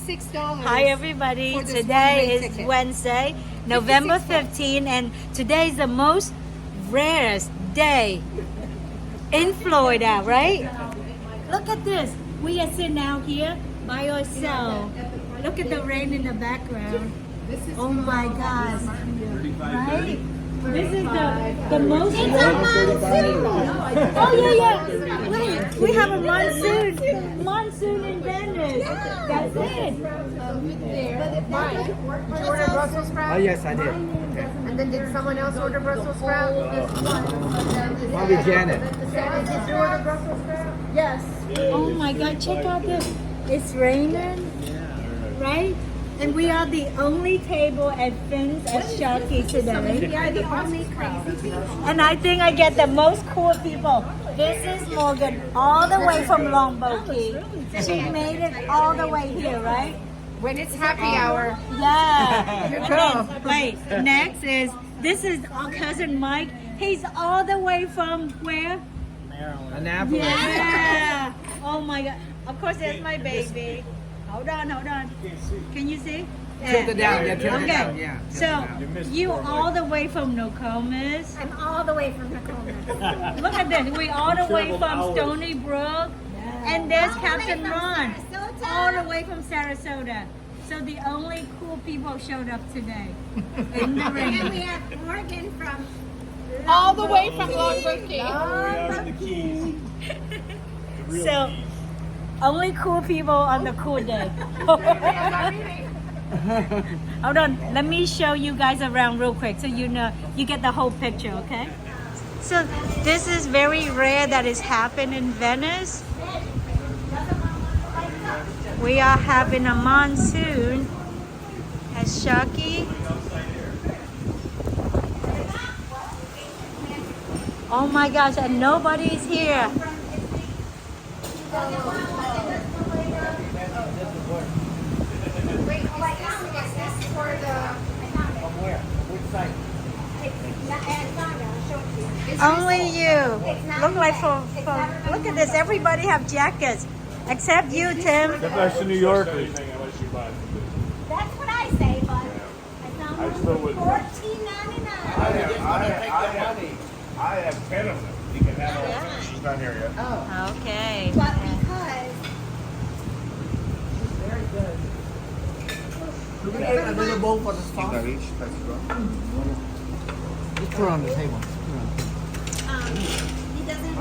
$56. Hi everybody, for this today one-way is ticket. Wednesday, November 15, and today is the most rarest day in Florida, right? Look at this, we are sitting out here by ourselves. Look at the rain in the background. Oh my gosh, right? This is the most. It's a monsoon. Oh yeah. Wait, we have a monsoon in Venice. That's it. Did you order Brussels sprouts? Oh yes, I did. Okay. And then did someone else order Brussels sprouts? Probably Janet. Did you order Brussels sprouts? Yes. Oh my God! Check out this. It's raining, right? And we are the only table at Finn's at Sharky today. We are the only crazy people. And I think I get the most cool people. This is Morgan, all the way from Longboat Key. She made it all the way here, right? When it's happy hour. Yeah. You And go. then, wait, next is, this is our cousin Mike. He's all the way from where? Annapolis. Yeah. Oh my God. Of course, there's my baby. Hold on. Can you see? Tilt it down, yeah, tilt it Okay. down, yeah. So, you all the way from Nokomis. I'm all the way from Nokomis. Look at this. We all the way from Stony Brook. And there's Captain Ron. All the way from Sarasota. So the only cool people showed up today. In the And we rain. have Morgan from All the way from Longboat Key. So, only cool people on the cool day. Hold on, let me show you guys around real quick so you know, you get the whole picture, okay? So this is very rare that is happening in Venice. We are having a monsoon at Sharky. Oh my gosh, and nobody's here. Only you. Look like look at this. Everybody have jackets, except you, Tim. That's to New Yorkers. That's what I say, but I still would. $14.99. I have 10 of them. You can have all. She's not here yet. Okay. But because Do we get a little bowl for the sauce? each. That's wrong. Just put it on the table. he doesn't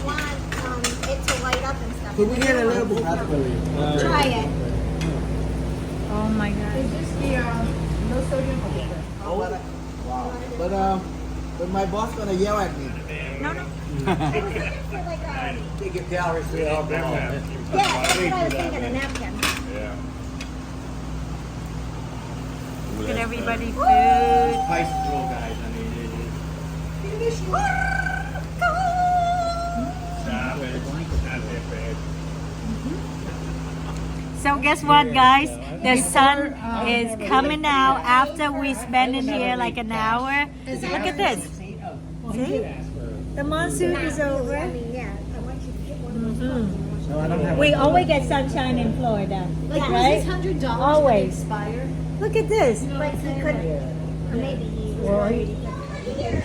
want it to light up and stuff. Could we get a little bowl? Try it. Oh my God. No sodium? But my boss gonna yell at me. No. Take your calories free alcohol. Yeah, that's what I was thinking, a napkin. Yeah. Look at everybody food. Spice control, guys. I mean, it is. Stop it. Not that bad. So guess what, guys? The sun is coming out after we spend in here like an hour. Look at this. See? The monsoon is over. I mean, yeah, I want you to get one of those. No, I don't have. We always get sunshine in Florida, right? $100 Always. expire. Look at this. But he could, or maybe he was worried he couldn't.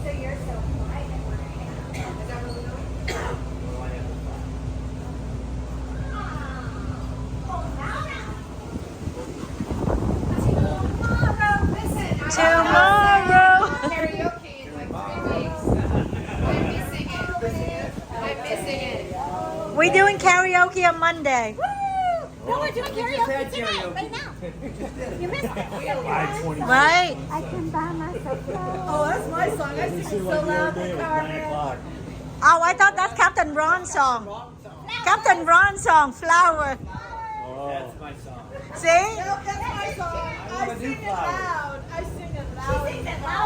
So you're so private when I hang out. Is that really nice? Tomorrow. Karaoke in like 3 weeks. I'm missing it. I'm missing it. We're doing karaoke on Monday. No, we're doing karaoke tonight, right now. You missed it. 5:20. Right? I can buy myself flowers. Oh, that's my song. I sing it so loud in the car, man. Oh, I thought that's Captain Ron's song. Captain Ron's song, Flower. That's my song. See? No, that's my song. I sing it loud. I sing it loud.